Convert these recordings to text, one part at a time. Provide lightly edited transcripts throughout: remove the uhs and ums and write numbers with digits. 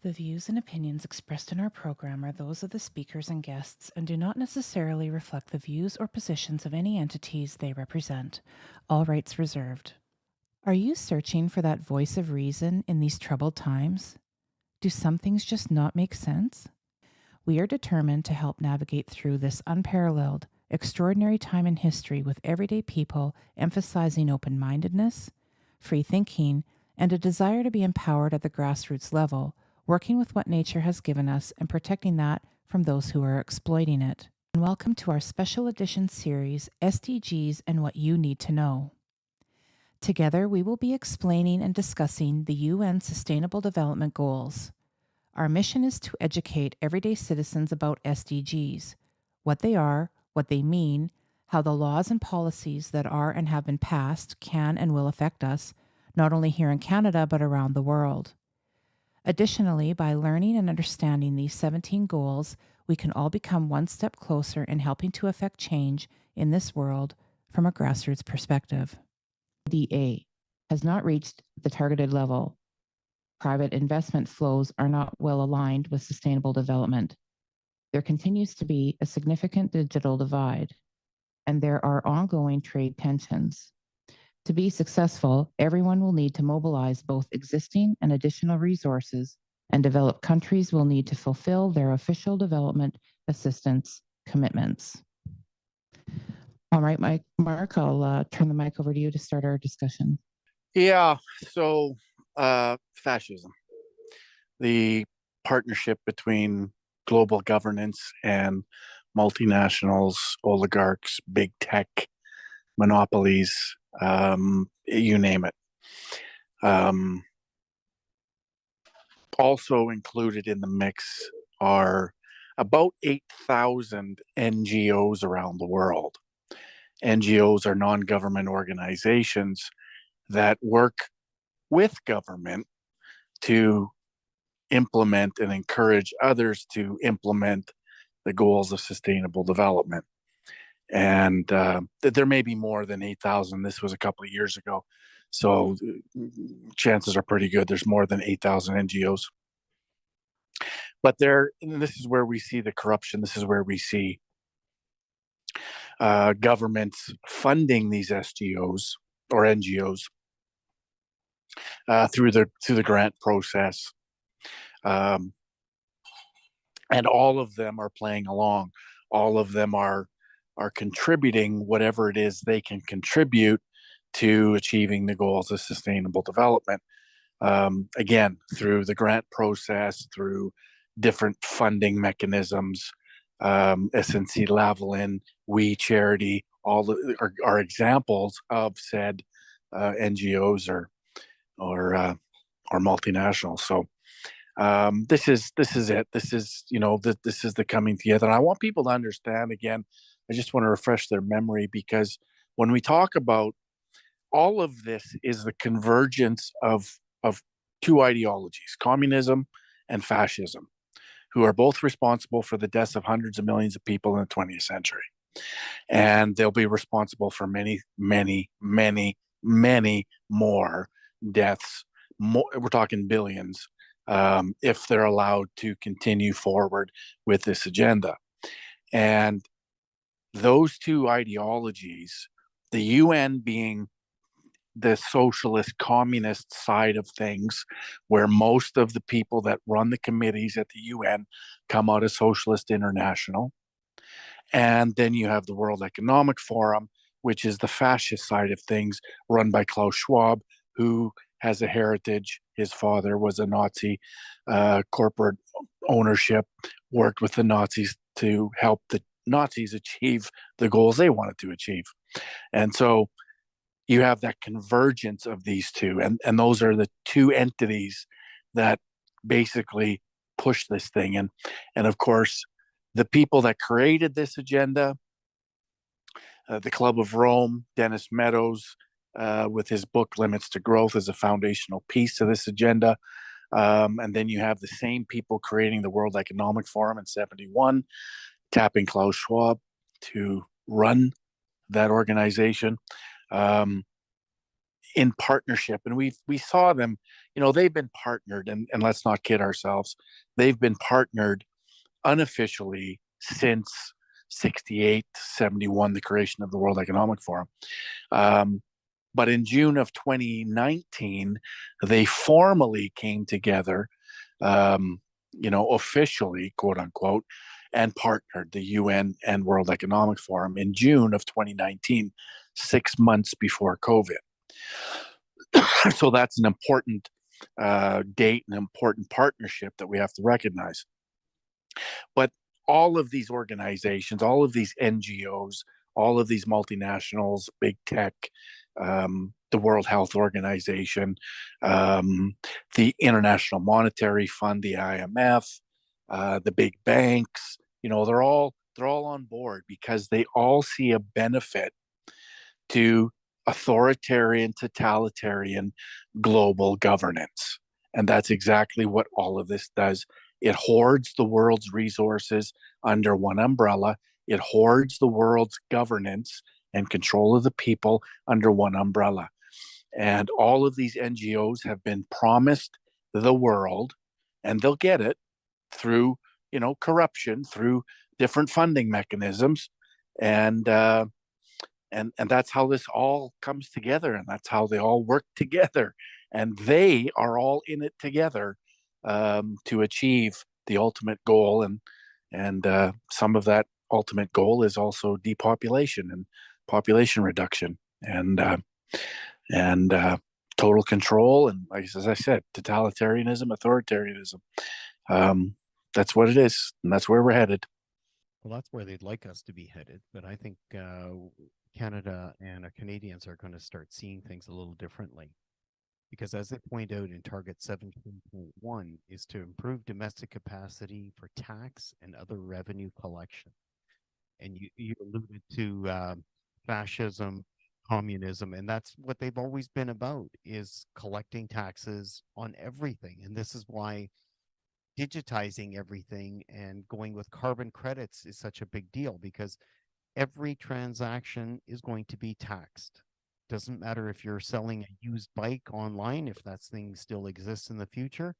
The views and opinions expressed in our program are those of the speakers and guests and do not necessarily reflect the views or positions of any entities they represent. All rights reserved. Are you searching for that voice of reason in these troubled times? Do some things just not make sense? We are determined to help navigate through this unparalleled, extraordinary time in history with everyday people emphasizing open-mindedness, free thinking, and a desire to be empowered at the grassroots level, working with what nature has given us and protecting that from those who are exploiting it. And welcome to our special edition series, SDGs and What You Need to Know. Together, we will be explaining and discussing the UN Sustainable Development Goals. Our mission is to educate everyday citizens about SDGs, what they are, what they mean, how the laws and policies that are and have been passed can and will affect us, not only here in Canada but around the world. Additionally, by learning and understanding these 17 goals, we can all become one step closer in helping to affect change in this world from a grassroots perspective. DA has not reached the targeted level. Private investment flows are not well aligned with sustainable development. There continues to be a significant digital divide, and there are ongoing trade tensions. To be successful, everyone will need to mobilize both existing and additional resources, and developed countries will need to fulfill their official development assistance commitments. All right, Mark, I'll turn the mic over to you to start our discussion. Yeah, so fascism, the partnership between global governance and multinationals, oligarchs, big tech, monopolies, you name it. Also included in the mix are about 8,000 NGOs around the world. NGOs are non-government organizations that work with government to implement and encourage others to implement the goals of sustainable development. And there may be more than 8,000. This was a couple of years ago. So chances are pretty good there's more than 8,000 NGOs. But this is where we see the corruption. This is where we see governments funding these SGOs or NGOs through the grant process. And all of them are playing along. All of them are contributing whatever it is they can contribute to achieving the goals of sustainable development. Again, through the grant process, through different funding mechanisms, SNC Lavalin, We Charity, all are examples of said NGOs or multinationals. So this is it. This is this is the coming together. And I want people to understand again. I just want to refresh their memory because when we talk about all of this is the convergence of two ideologies, communism and fascism, who are both responsible for the deaths of hundreds of millions of people in the 20th century. And they'll be responsible for many, many, many, many more deaths. We're talking billions if they're allowed to continue forward with this agenda. And those two ideologies, the UN being the socialist communist side of things, where most of the people that run the committees at the UN come out of Socialist International. And then you have the World Economic Forum, which is the fascist side of things, run by Klaus Schwab, who has a heritage. His father was a Nazi, corporate ownership, worked with the Nazis to help the Nazis achieve the goals they wanted to achieve. And so you have that convergence of these two, and those are the two entities that basically push this thing. And of course, the people that created this agenda, the Club of Rome, Dennis Meadows, with his book Limits to Growth, is a foundational piece of this agenda. And then you have the same people creating the World Economic Forum in 1971, tapping Klaus Schwab to run that organization. in partnership, and we saw them. They've been partnered, and let's not kid ourselves. They've been partnered unofficially since 68, 71, the creation of the World Economic Forum. But in June of 2019, they formally came together, officially, quote unquote, and partnered the UN and World Economic Forum in June of 2019, 6 months before COVID. So that's an important date, an important partnership that we have to recognize. But all of these organizations, all of these NGOs, all of these multinationals, big tech, the World Health Organization, the International Monetary Fund, the IMF, the big banks, they're all on board because they all see a benefit to authoritarian, totalitarian global governance. And that's exactly what all of this does. It hoards the world's resources under one umbrella. It hoards the world's governance and control of the people under one umbrella. And all of these NGOs have been promised the world, and they'll get it through, corruption, through different funding mechanisms. And that's how this all comes together, and that's how they all work together, and they are all in it together to achieve the ultimate goal. And some of that ultimate goal is also depopulation and population reduction, and total control, and as I said, totalitarianism, authoritarianism. That's what it is, and that's where we're headed. Well, that's where they'd like us to be headed. But I think Canada and Canadians are going to start seeing things a little differently. Because as they point out in Target 17.1 is to improve domestic capacity for tax and other revenue collection. And you alluded to fascism, communism, and that's what they've always been about, is collecting taxes on everything. And this is why digitizing everything and going with carbon credits is such a big deal, because every transaction is going to be taxed. Doesn't matter if you're selling a used bike online, if that thing still exists in the future,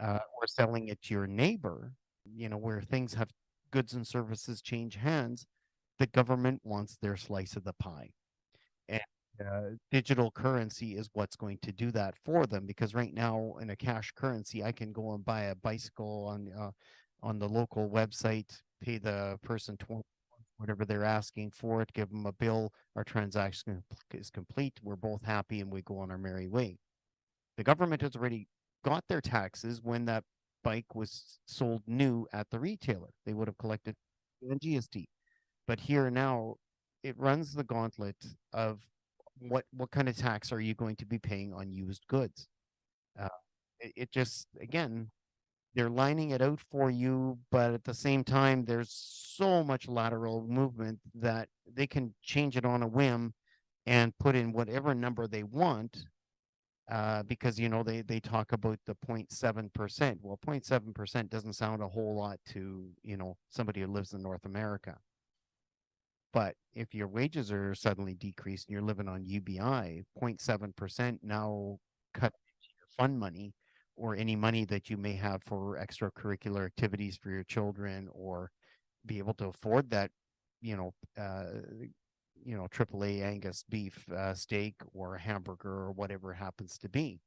or selling it to your neighbor, where things have goods and services change hands, the government wants their slice of the pie. And digital currency is what's going to do that for them, because right now in a cash currency, I can go and buy a bicycle on the local website, pay the person 20, whatever they're asking for it, give them a bill, our transaction is complete, we're both happy, and we go on our merry way. The government has already got their taxes when that bike was sold new at the retailer. They would have collected GST. But here now, it runs the gauntlet of what kind of tax are you going to be paying on used goods? It just, again, they're lining it out for you, but at the same time, there's so much lateral movement that they can change it on a whim and put in whatever number they want, because they talk about the 0.7%. Well, 0.7% doesn't sound a whole lot to somebody who lives in North America. But if your wages are suddenly decreased and you're living on UBI, 0.7% now cut into your fund money, or any money that you may have for extracurricular activities for your children, or be able to afford that, AAA Angus beef steak or a hamburger or whatever it happens to be.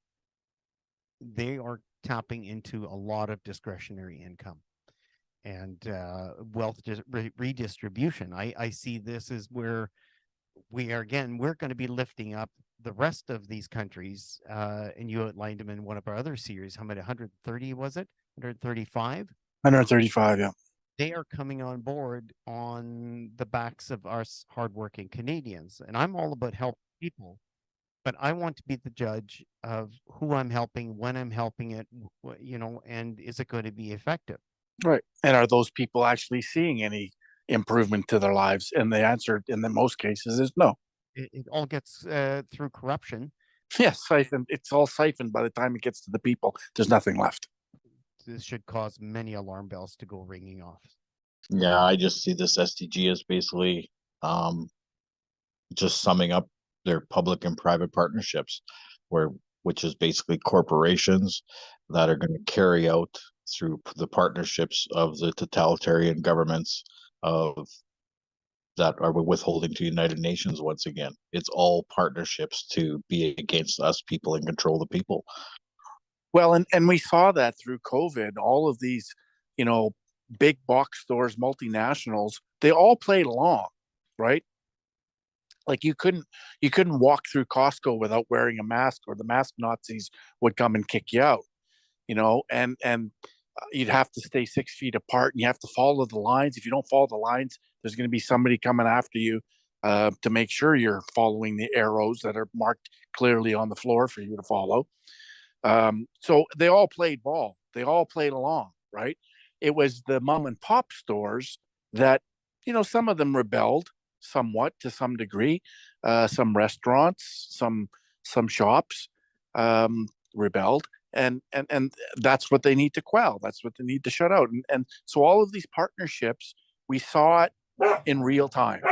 They are tapping into a lot of discretionary income and wealth redistribution. I see this as where we're going to be lifting up the rest of these countries, and you outlined them in one of our other series. How many? 130 was it? 135? 135, yeah. They are coming on board on the backs of us hardworking Canadians. And I'm all about helping people, but I want to be the judge of who I'm helping, when I'm helping it, and is it going to be effective? Right. And are those people actually seeing any improvement to their lives? And the answer in the most cases is no. It all gets through corruption. Yes, siphoned. It's all siphoned. By the time it gets to the people, there's nothing left. This should cause many alarm bells to go ringing off. Yeah, I just see this SDG as basically just summing up they're public and private partnerships, which is basically corporations that are going to carry out through the partnerships of the totalitarian governments of that are withholding to United Nations once again. It's all partnerships to be against us people and control the people. Well, and we saw that through COVID. All of these, you know, big box stores, multinationals, they all played along, right? Like you couldn't walk through Costco without wearing a mask, or the mask Nazis would come and kick you out, you know, and you'd have to stay 6 feet apart, and you have to follow the lines. If you don't follow the lines, there's going to be somebody coming after you to make sure you're following the arrows that are marked clearly on the floor for you to follow. So they all played ball. They all played along, right? It was the mom and pop stores that, you know, some of them rebelled somewhat to some degree. Some restaurants, some shops rebelled, and that's what they need to quell. That's what they need to shut out. And so all of these partnerships, we saw it in real time,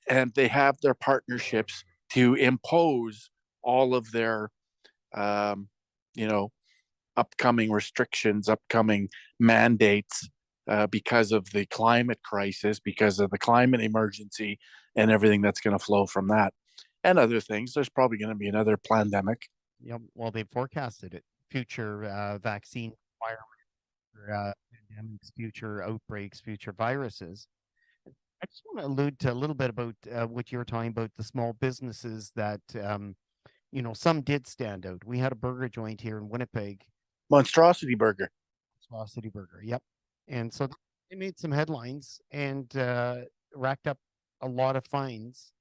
and they have their partnerships to impose all of their you know, upcoming restrictions, upcoming mandates because of the climate crisis, because of the climate emergency, and everything that's going to flow from that, and other things. There's probably going to be another pandemic. Yeah, well, they forecasted it. Future vaccine requirements, pandemics, future outbreaks, future viruses. I just want to allude to a little bit about what you were talking about, the small businesses that you know, some did stand out. We had a burger joint here in Winnipeg. Monstrosity Burger. Monstrosity Burger, yep. And so they made some headlines and racked up a lot of fines,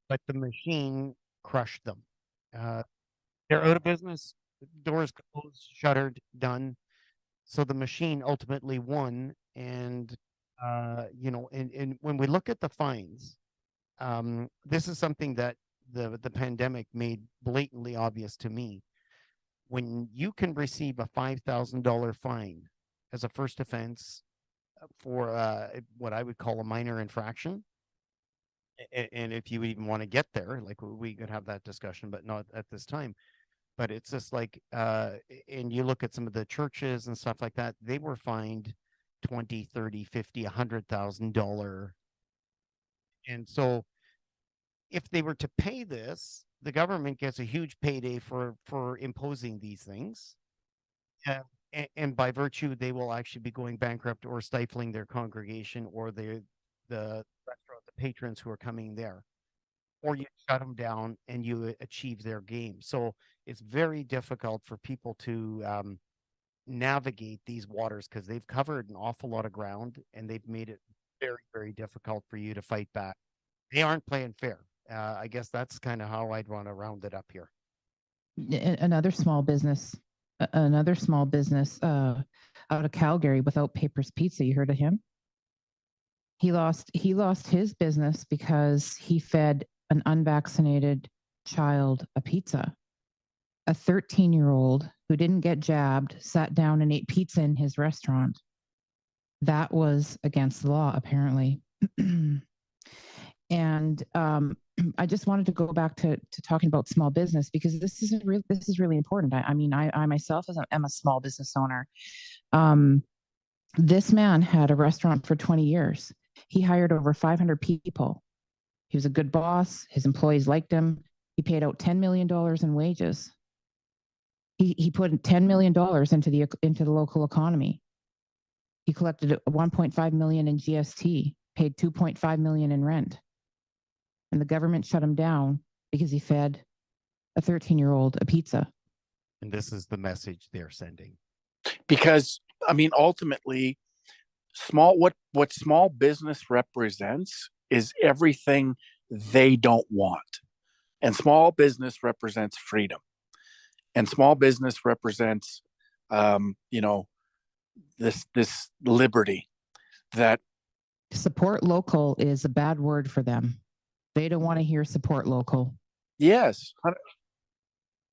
but the machine crushed them. They're out of business, doors closed, shuttered, done. So the machine ultimately won. And, you know, and when we look at the fines, this is something that the pandemic made blatantly obvious to me. When you can receive a $5,000 fine as a first offense for what I would call a minor infraction, and if you even want to get there, like we could have that discussion, but not at this time. But it's just like, and you look at some of the churches and stuff like that, they were fined 20, 30, 50, $100,000. And so if they were to pay this, the government gets a huge payday for imposing these things. And by virtue, they will actually be going bankrupt or stifling their congregation or the restaurant, the patrons who are coming there. Or you shut them down and you achieve their game. So it's very difficult for people to navigate these waters because they've covered an awful lot of ground and they've made it very, very difficult for you to fight back. They aren't playing fair. I guess that's kind of how I'd want to round it up here. Another small business out of Calgary, Without Papers Pizza. You heard of him? He lost his business because he fed an unvaccinated child a pizza. A 13-year-old who didn't get jabbed sat down and ate pizza in his restaurant. That was against the law, apparently. And I just wanted to go back to talking about small business because this is really important. I mean, I myself am a small business owner. This man had a restaurant for 20 years. He hired over 500 people. He was a good boss. His employees liked him. He paid out $10 million in wages. He put $10 million into the local economy. He collected $1.5 million in GST, paid $2.5 million in rent. And the government shut him down because he fed a 13-year-old a pizza. And this is the message they're sending. Because, I mean, ultimately, what small business represents is everything they don't want. And small business represents freedom. And small business represents, you know, this liberty that support local is a bad word for them. They don't want to hear support local. Yes,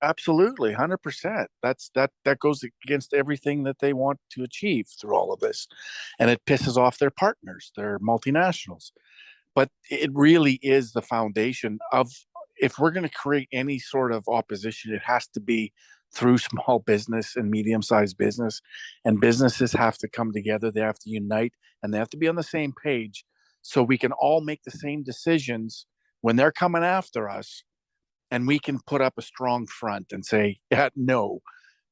absolutely, 100%. That goes against everything that they want to achieve through all of this, and it pisses off their partners, their multinationals. but it really is the foundation of, if we're going to create any sort of opposition, it has to be through small business and medium-sized business, and businesses have to come together, they have to unite, and they have to be on the same page, so we can all make the same decisions when they're coming after us, and we can put up a strong front and say, yeah, no,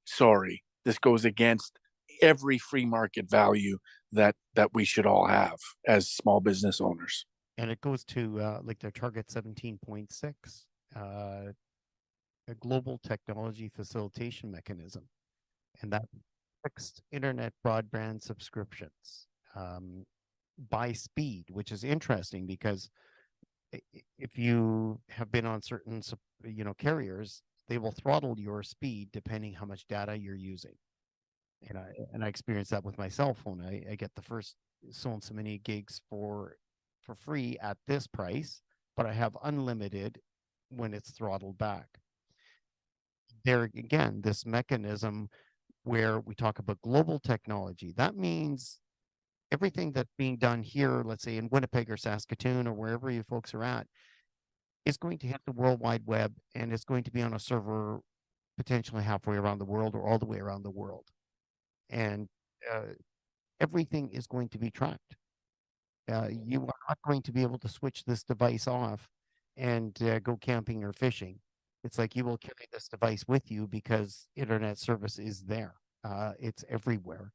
sorry, this goes against every free market value that we should all have as small business owners. And it goes to like their target 17.6, a global technology facilitation mechanism, and that fixed internet broadband subscriptions by speed, which is interesting because if you have been on certain carriers, they will throttle your speed depending how much data you're using. And I experienced that with my cell phone. I get the first so and so many gigs for free at this price, but I have unlimited when it's throttled back. There again, this mechanism where we talk about global technology, that means everything that's being done here, let's say in Winnipeg or Saskatoon or wherever you folks are at, is going to hit the World Wide Web, and it's going to be on a server potentially halfway around the world or all the way around the world. And everything is going to be tracked. You are not going to be able to switch this device off and go camping or fishing. It's like you will carry this device with you because internet service is there. It's everywhere.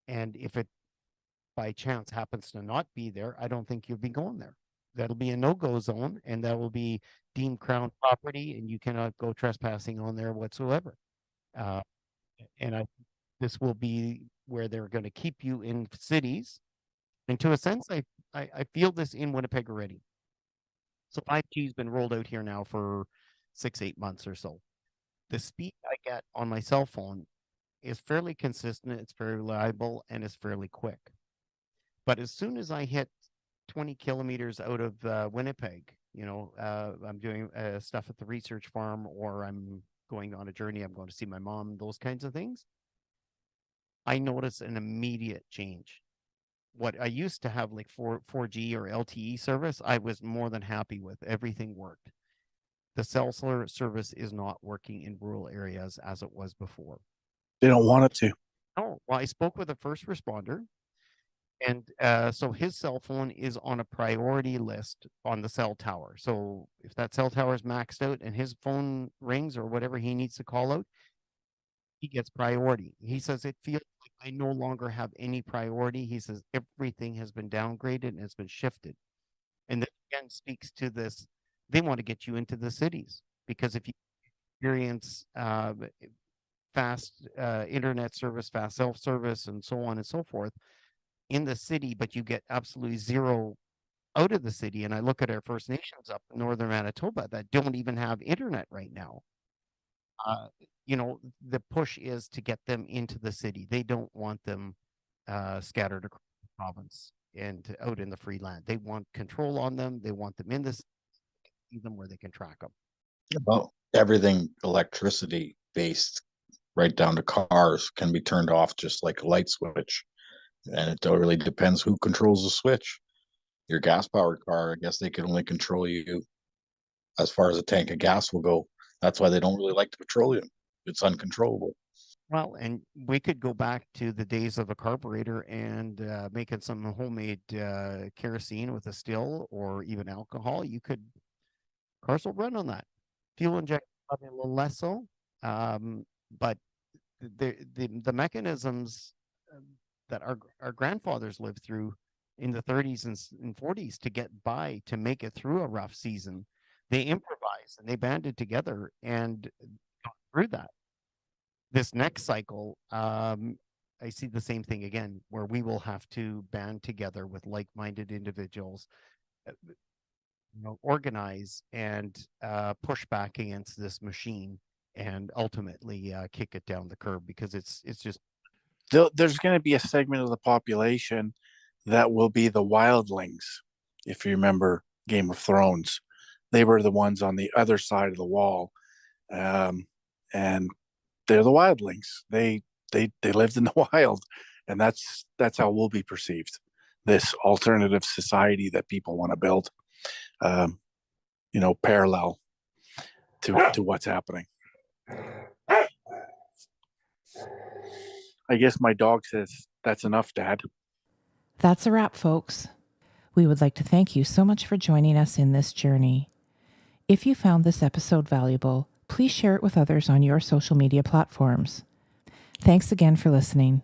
And if it by chance happens to not be there, I don't think you'll be going there. That'll be a no-go zone, and that will be deemed crown property, and you cannot go trespassing on there whatsoever. And this will be where they're going to keep you in cities. And to a sense, I feel this in Winnipeg already. So 5G has been rolled out here now for 6-8 months or so. The speed I get on my cell phone is fairly consistent, it's very reliable, and it's fairly quick. But as soon as I hit 20 kilometers out of Winnipeg, I'm doing stuff at the research farm, or I'm going on a journey, I'm going to see my mom, those kinds of things, I notice an immediate change. What I used to have, like 4G or LTE service, I was more than happy with. Everything worked. The cell service is not working in rural areas as it was before. They don't want it to. Oh, well, I spoke with a first responder, and so his cell phone is on a priority list on the cell tower. So if that cell tower is maxed out and his phone rings or whatever he needs to call out, he gets priority. He says, it feels like I no longer have any priority. He says, everything has been downgraded and has been shifted. And this again speaks to this. They want to get you into the cities, because if you experience fast internet service, fast self-service, and so on and so forth in the city, but you get absolutely zero out of the city. And I look at our First Nations up in northern Manitoba that don't even have internet right now. The push is to get them into the city. They don't want them scattered across the province and out in the free land. They want control on them. They want them in the city, see them where they can track them. Well, everything electricity based, right down to cars, can be turned off just like a light switch. And it really depends who controls the switch. Your gas powered car, I guess they can only control you as far as a tank of gas will go. That's why they don't really like the petroleum. It's uncontrollable. Well, and we could go back to the days of a carburetor and making some homemade kerosene with a still or even alcohol. Cars will run on that. Fuel injection probably a little less so, but the mechanisms that our grandfathers lived through in the 30s and 40s to get by, to make it through a rough season, they improvised and they banded together and got through that. This next cycle, I see the same thing again, where we will have to band together with like-minded individuals, organize and push back against this machine, and ultimately kick it down the curb, because it's just. There's going to be a segment of the population that will be the wildlings. If you remember Game of Thrones, they were the ones on the other side of the wall, and they're the wildlings. They lived in the wild, and that's how we'll be perceived. this alternative society that people want to build, parallel to what's happening. I guess my dog says that's enough, Dad. That's a wrap, folks. We would like to thank you so much for joining us in this journey. If you found this episode valuable, please share it with others on your social media platforms. Thanks again for listening.